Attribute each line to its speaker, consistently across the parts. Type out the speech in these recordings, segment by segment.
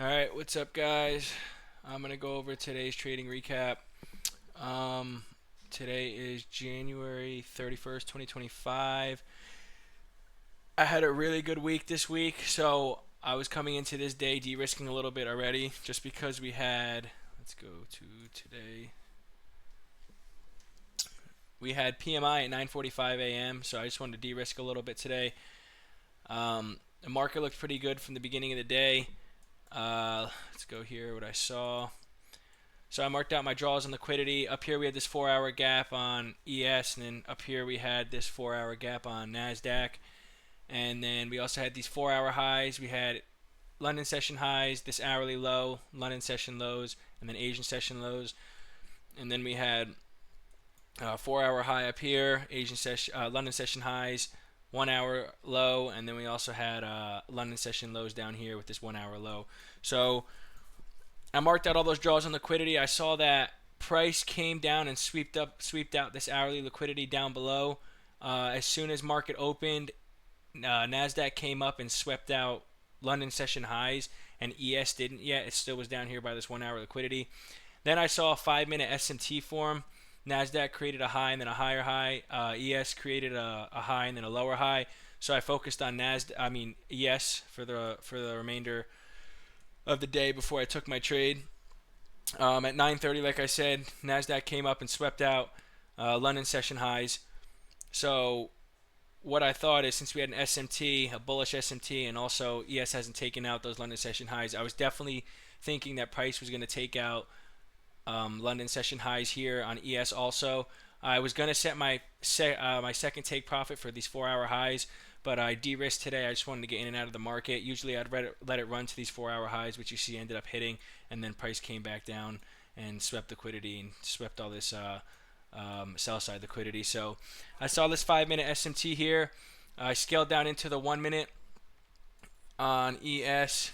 Speaker 1: Alright, what's up, guys? I'm going to go over today's trading recap. Um, Today is January 31st, 2025. I had a really good week this week, so I was coming into this day de risking a little bit already just because we had, let's go to today. We had PMI at 9:45 a.m., so I just wanted to de risk a little bit today. The market looked pretty good from the beginning of the day. Let's go here, what I saw. So I marked out my draws on liquidity. Up here we had this 4-hour gap on ES, and then up here we had this 4-hour gap on NASDAQ. And then we also had these 4-hour highs. We had London session highs, this hourly low, London session lows, and then Asian session lows. And then we had 4-hour high up here, London session highs, 1-hour low, and then we also had London session lows down here with this 1-hour low. So I marked out all those draws on liquidity. I saw that price came down and swept out this hourly liquidity down below. As soon as market opened, Nasdaq came up and swept out London session highs, and ES didn't yet. It still was down here by this 1-hour liquidity. Then I saw a 5-minute SMT form. Nasdaq created a high and then a higher high. ES created a high and then a lower high. So I focused on ES for the remainder of the day before I took my trade. At 9:30, like I said, Nasdaq came up and swept out London session highs. So what I thought is, since we had an SMT, a bullish SMT, and also ES hasn't taken out those London session highs, I was definitely thinking that price was going to take out London session highs here on ES also. I was going to set my second take profit for these 4-hour highs, but I de-risked today. I just wanted to get in and out of the market. Usually I'd let it run to these 4-hour highs, which you see ended up hitting, and then price came back down and swept liquidity and swept all this sell side liquidity. So I saw this 5-minute SMT here. I scaled down into the 1-minute on ES.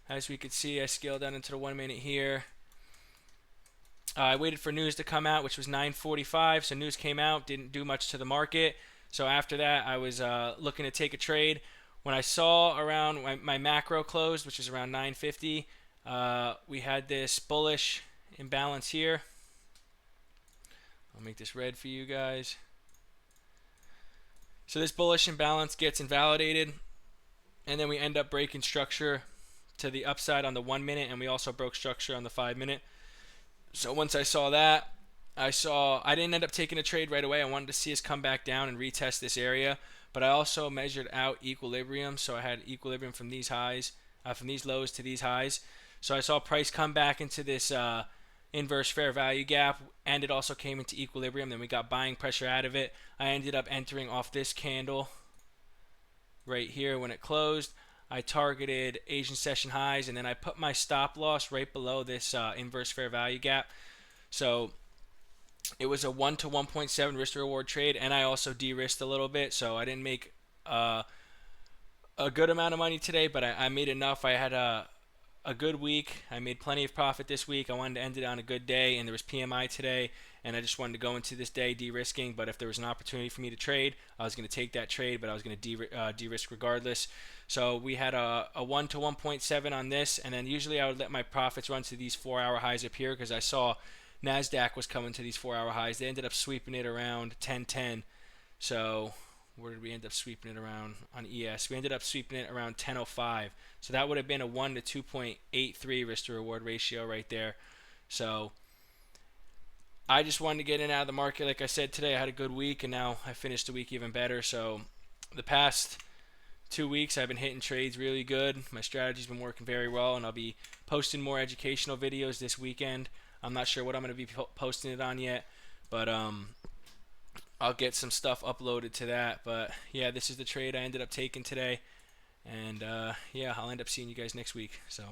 Speaker 1: As we could see, I scaled down into the 1-minute here. I waited for news to come out, which was 9:45. So news came out, didn't do much to the market. So after that, I was looking to take a trade. When I saw around my macro closed, which is around 9:50, we had this bullish imbalance here. I'll make this red for you guys. So this bullish imbalance gets invalidated, and then we end up breaking structure to the upside on the 1-minute, and we also broke structure on the 5-minute. So once I saw that, I didn't end up taking a trade right away. I wanted to see us come back down and retest this area, but I also measured out equilibrium. So I had equilibrium from these highs, from these lows to these highs. So I saw price come back into this inverse fair value gap, and it also came into equilibrium. Then we got buying pressure out of it. I ended up entering off this candle right here when it closed. I targeted Asian session highs, and then I put my stop loss right below this inverse fair value gap. So it was a 1 to 1.7 risk to reward trade, and I also de-risked a little bit, so I didn't make a good amount of money today, but I made enough. I had a good week. I made plenty of profit this week. I wanted to end it on a good day, and there was PMI today, and I just wanted to go into this day de-risking. But if there was an opportunity for me to trade, I was going to take that trade, but I was going to de-risk regardless. So we had a 1 to 1.7 on this, and then usually I would let my profits run to these 4-hour highs up here because I saw NASDAQ was coming to these 4-hour highs. They ended up sweeping it around 10:10. So where did we end up sweeping it around on ES? We ended up sweeping it around 10:05. So that would have been a 1 to 2.83 risk to reward ratio right there. So I just wanted to get in and out of the market. Like I said, today I had a good week, and now I finished the week even better. So the past 2 weeks I've been hitting trades really good. My strategy's been working very well, and I'll be posting more educational videos this weekend. I'm not sure what I'm going to be posting it on yet, but I'll get some stuff uploaded to that. But yeah, this is the trade I ended up taking today, and yeah, I'll end up seeing you guys next week. So